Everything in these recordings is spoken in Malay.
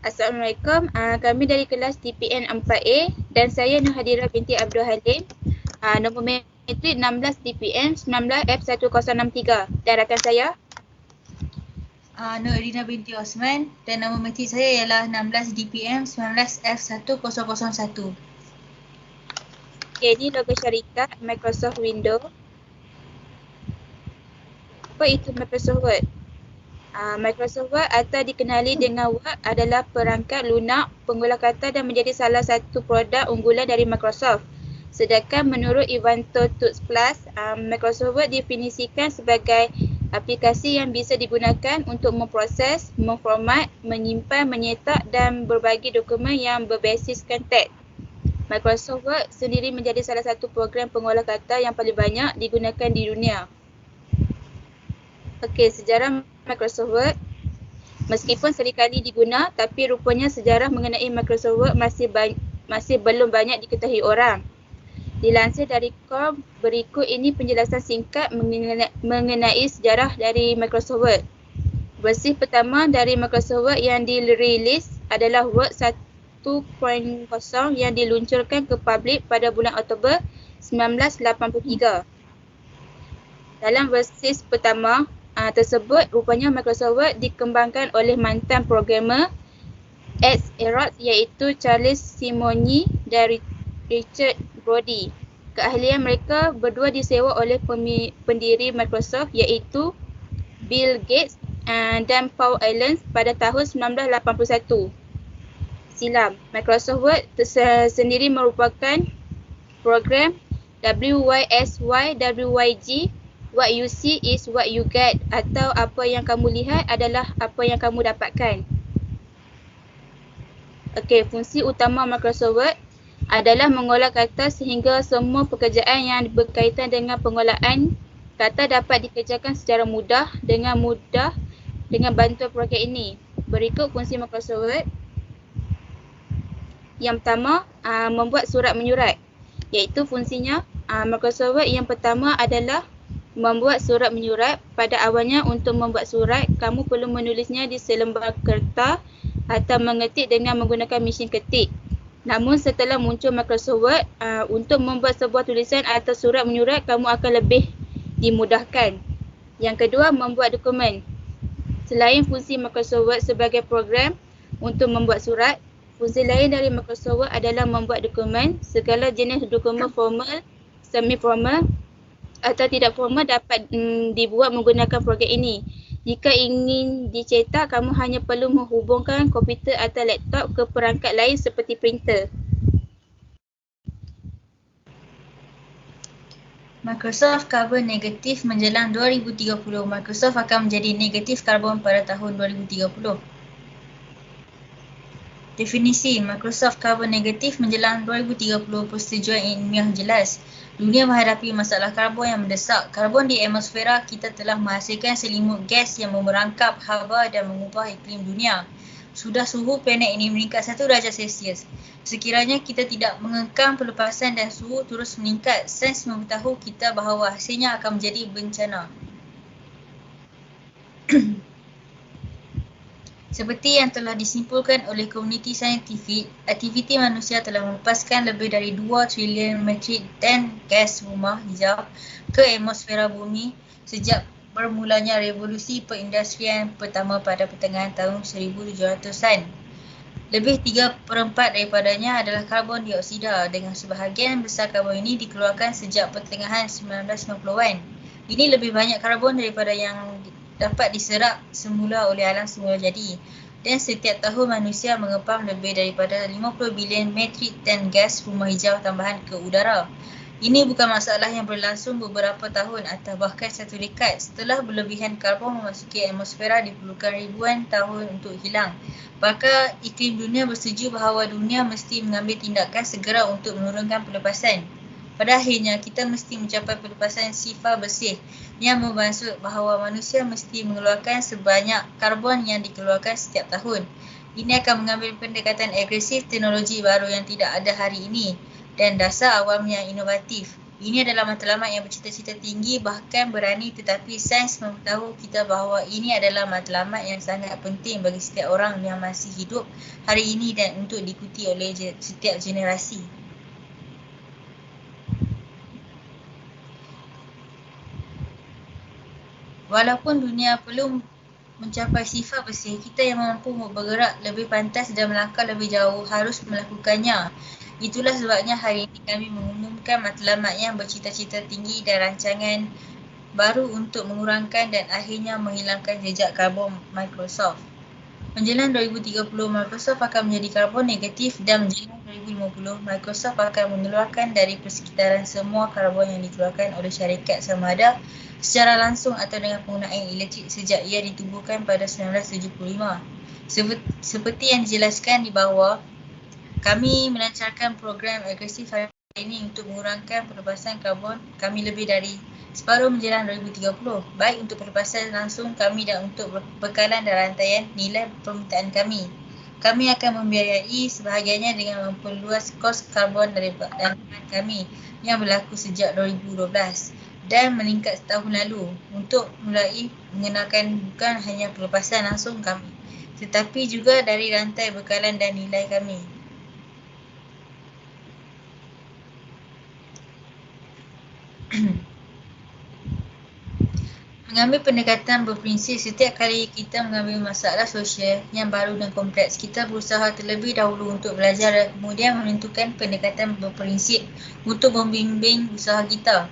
Assalamualaikum, kami dari kelas TPN 4A dan saya Nuhadira binti Abdul Halim, nombor metrik 16 TPN 19 F1063 dan rakan saya Nur Erina binti Osman dan nama metrik saya ialah 16 DPM 19 F1001. Okay, ini logo syarikat Microsoft Windows. Apa itu Microsoft Word? Microsoft Word atau dikenali dengan Word adalah perangkat lunak pengolah kata dan menjadi salah satu produk unggulan dari Microsoft. Sedangkan menurut Ivanto Tools Plus, Microsoft Word definisikan sebagai aplikasi yang bisa digunakan untuk memproses, memformat, menyimpan, menyetak dan berbagi dokumen yang berbasiskan teks. Microsoft Word sendiri menjadi salah satu program pengolah kata yang paling banyak digunakan di dunia. Okey, sejarah Microsoft Word. Meskipun seringkali diguna, tapi rupanya sejarah mengenai Microsoft Word masih belum banyak diketahui orang. Dilansir dari Core, berikut ini penjelasan singkat mengenai sejarah dari Microsoft Word. Versi pertama dari Microsoft Word yang dirilis adalah Word 1.0 yang diluncurkan ke publik pada bulan Oktober 1983. Dalam versi pertama tersebut, rupanya Microsoft Word dikembangkan oleh mantan programmer ex-Xerox iaitu Charles Simonyi dan Richard Brody. Keahlian mereka berdua disewa oleh pendiri Microsoft iaitu Bill Gates dan Paul Allen pada tahun 1981 silam. Microsoft Word sendiri merupakan program WYSYWYG. What you see is what you get, atau apa yang kamu lihat adalah apa yang kamu dapatkan. Okey, fungsi utama Microsoft Word adalah mengolah kata sehingga semua pekerjaan yang berkaitan dengan pengolahan kata dapat dikerjakan secara mudah dengan bantuan program ini. Berikut fungsi Microsoft Word. Yang pertama, membuat surat menyurat, iaitu fungsinya Microsoft Word yang pertama adalah membuat surat menyurat. Pada awalnya, untuk membuat surat, kamu perlu menulisnya di selembar kertas atau mengetik dengan menggunakan mesin ketik. Namun setelah muncul Microsoft Word, untuk membuat sebuah tulisan atau surat menyurat, kamu akan lebih dimudahkan. Yang kedua, membuat dokumen. Selain fungsi Microsoft Word sebagai program untuk membuat surat, fungsi lain dari Microsoft Word adalah membuat dokumen. Segala jenis dokumen formal, semi-formal atau tidak formal dapat dibuat menggunakan program ini. Jika ingin dicetak, kamu hanya perlu menghubungkan komputer atau laptop ke perangkat lain seperti printer. Microsoft karbon negatif menjelang 2030. Microsoft akan menjadi negatif karbon pada tahun 2030. Definisi Microsoft karbon negatif menjelang 2030. Persetujuan ilmiah jelas. Dunia menghadapi masalah karbon yang mendesak. Karbon di atmosfera kita telah menghasilkan selimut gas yang memerangkap haba dan mengubah iklim dunia. Sudah suhu planet ini meningkat 1 darjah Celsius. Sekiranya kita tidak mengekang pelepasan dan suhu terus meningkat, sains memberitahu kita bahawa hasilnya akan menjadi bencana. Seperti yang telah disimpulkan oleh komuniti saintifik, aktiviti manusia telah melepaskan lebih dari 2 trilion metrik ton gas rumah hijau ke atmosfera bumi sejak bermulanya revolusi perindustrian pertama pada pertengahan tahun 1700-an. Lebih 3/4 daripadanya adalah karbon dioksida, dengan sebahagian besar karbon ini dikeluarkan sejak pertengahan 1990-an. Ini lebih banyak karbon daripada yang dapat diserap semula oleh alam semula jadi, dan setiap tahun manusia mengepam lebih daripada 50 bilion metrik ton gas rumah hijau tambahan ke udara. Ini bukan masalah yang berlangsung beberapa tahun atau bahkan 1 dekad. Setelah berlebihan karbon memasuki atmosfera, diperlukan ribuan tahun untuk hilang. Maka iklim dunia bersetuju bahawa dunia mesti mengambil tindakan segera untuk menurunkan pelepasan. Pada akhirnya, kita mesti mencapai pelepasan sifar bersih yang bermaksud bahawa manusia mesti mengeluarkan sebanyak karbon yang dikeluarkan setiap tahun. Ini akan mengambil pendekatan agresif teknologi baru yang tidak ada hari ini dan dasar awam yang inovatif. Ini adalah matlamat yang bercita-cita tinggi bahkan berani, tetapi sains memberitahu kita bahawa ini adalah matlamat yang sangat penting bagi setiap orang yang masih hidup hari ini dan untuk diikuti oleh setiap generasi. Walaupun dunia perlu mencapai sifar bersih, kita yang mampu bergerak lebih pantas dan melangkah lebih jauh harus melakukannya. Itulah sebabnya hari ini kami mengumumkan matlamat yang bercita-cita tinggi dan rancangan baru untuk mengurangkan dan akhirnya menghilangkan jejak karbon Microsoft. Menjelang 2030, Microsoft akan menjadi karbon negatif dan menjelang 2050, Microsoft akan mengeluarkan dari persekitaran semua karbon yang dikeluarkan oleh syarikat sama ada secara langsung atau dengan penggunaan elektrik sejak ia ditubuhkan pada 1975. Seperti yang dijelaskan di bawah, kami melancarkan program agresif hari ini untuk mengurangkan pelepasan karbon kami lebih dari separuh menjelang 2030, baik untuk pelepasan langsung kami dan untuk bekalan dan rantaian nilai permintaan kami. Kami akan membiayai sebahagiannya dengan memperluas kos karbon daripada kami yang berlaku sejak 2012 dan meningkat setahun lalu untuk mulai mengenakan bukan hanya pelepasan langsung kami, tetapi juga dari rantai bekalan dan nilai kami. Mengambil pendekatan berprinsip, setiap kali kita mengambil masalah sosial yang baru dan kompleks, kita berusaha terlebih dahulu untuk belajar dan kemudian menentukan pendekatan berprinsip untuk membimbing usaha kita.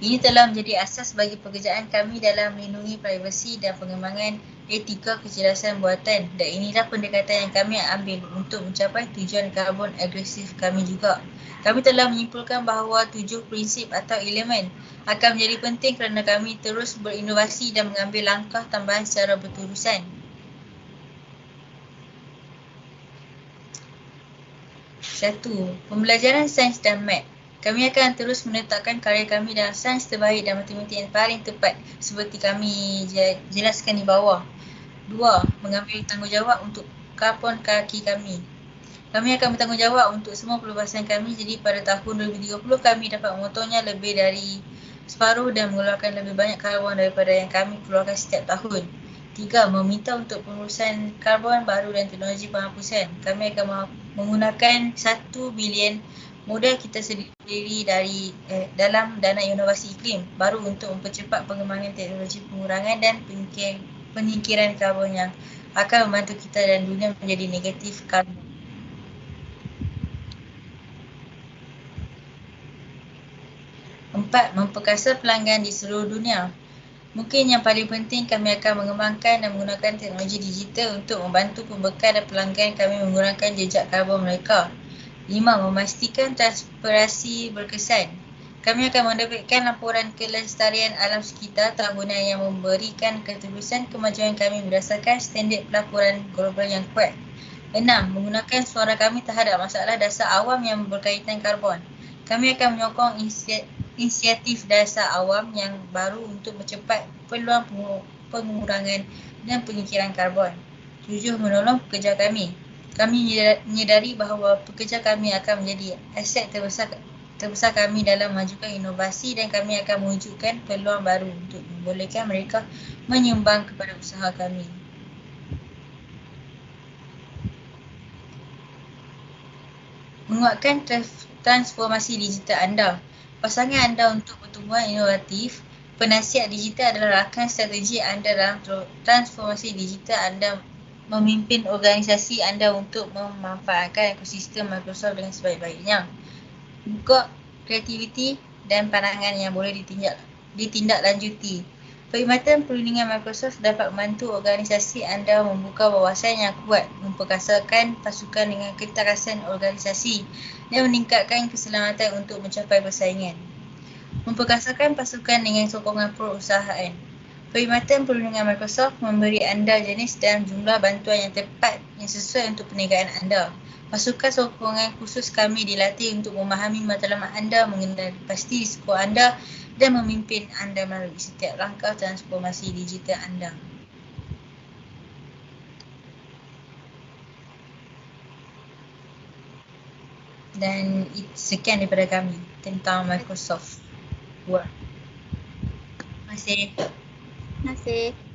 Ini telah menjadi asas bagi pekerjaan kami dalam melindungi privasi dan pengembangan etika kecerdasan buatan, dan inilah pendekatan yang kami ambil untuk mencapai tujuan karbon agresif kami juga. Kami telah menyimpulkan bahawa 7 prinsip atau elemen akan menjadi penting kerana kami terus berinovasi dan mengambil langkah tambahan secara berterusan. 1. Pembelajaran sains dan mat. Kami akan terus menetapkan karya kami dalam sains terbaik dan matematik yang paling tepat seperti kami jelaskan di bawah. 2. Mengambil tanggungjawab untuk karbon kaki kami. Kami akan bertanggungjawab untuk semua pelepasan kami, jadi pada tahun 2030 kami dapat memotongnya lebih dari separuh dan mengeluarkan lebih banyak karbon daripada yang kami keluarkan setiap tahun. 3. Meminta untuk pengurusan karbon baru dan teknologi penghapusan. Kami akan menggunakan 1 bilion modal kita sendiri dalam dana inovasi iklim baru untuk mempercepat pengembangan teknologi pengurangan dan penyingkiran karbon yang akan membantu kita dan dunia menjadi negatif karbon. 4. Memperkasa pelanggan di seluruh dunia. Mungkin yang paling penting, kami akan mengembangkan dan menggunakan teknologi digital untuk membantu pembekal dan pelanggan kami mengurangkan jejak karbon mereka. 5. Memastikan transparansi berkesan. Kami akan menerbitkan laporan kelestarian alam sekitar tahunan yang memberikan keterusan kemajuan kami berdasarkan standard pelaporan global yang kuat. 6. Menggunakan suara kami terhadap masalah dasar awam yang berkaitan karbon. Kami akan menyokong inisiatif dasar awam yang baru untuk mempercepat peluang pengurangan dan penyingkiran karbon. 7. Menolong pekerja kami. Kami menyedari bahawa pekerja kami akan menjadi aset terbesar kami dalam memajukan inovasi dan kami akan mewujudkan peluang baru untuk membolehkan mereka menyumbang kepada usaha kami. Menguatkan transformasi digital anda. Pasangan anda untuk pertumbuhan inovatif. Penasihat digital adalah rakan strategi anda dalam transformasi digital anda memimpin organisasi anda untuk memanfaatkan ekosistem Microsoft dengan sebaik-baiknya. Buka kreativiti dan pandangan yang boleh ditindaklanjuti. Perkhidmatan perlindungan Microsoft dapat membantu organisasi anda membuka wawasan yang kuat, memperkasakan pasukan dengan ketarasan organisasi dan meningkatkan keselamatan untuk mencapai persaingan. Memperkasakan pasukan dengan sokongan perusahaan. Perkhidmatan perlindungan Microsoft memberi anda jenis dan jumlah bantuan yang tepat yang sesuai untuk perniagaan anda. Pasukan sokongan khusus kami dilatih untuk memahami matlamat anda, mengenali pasti risiko anda dan memimpin anda melalui setiap langkah transformasi digital anda. Dan sekian daripada kami. tentang Microsoft Word. Terima kasih. Terima kasih.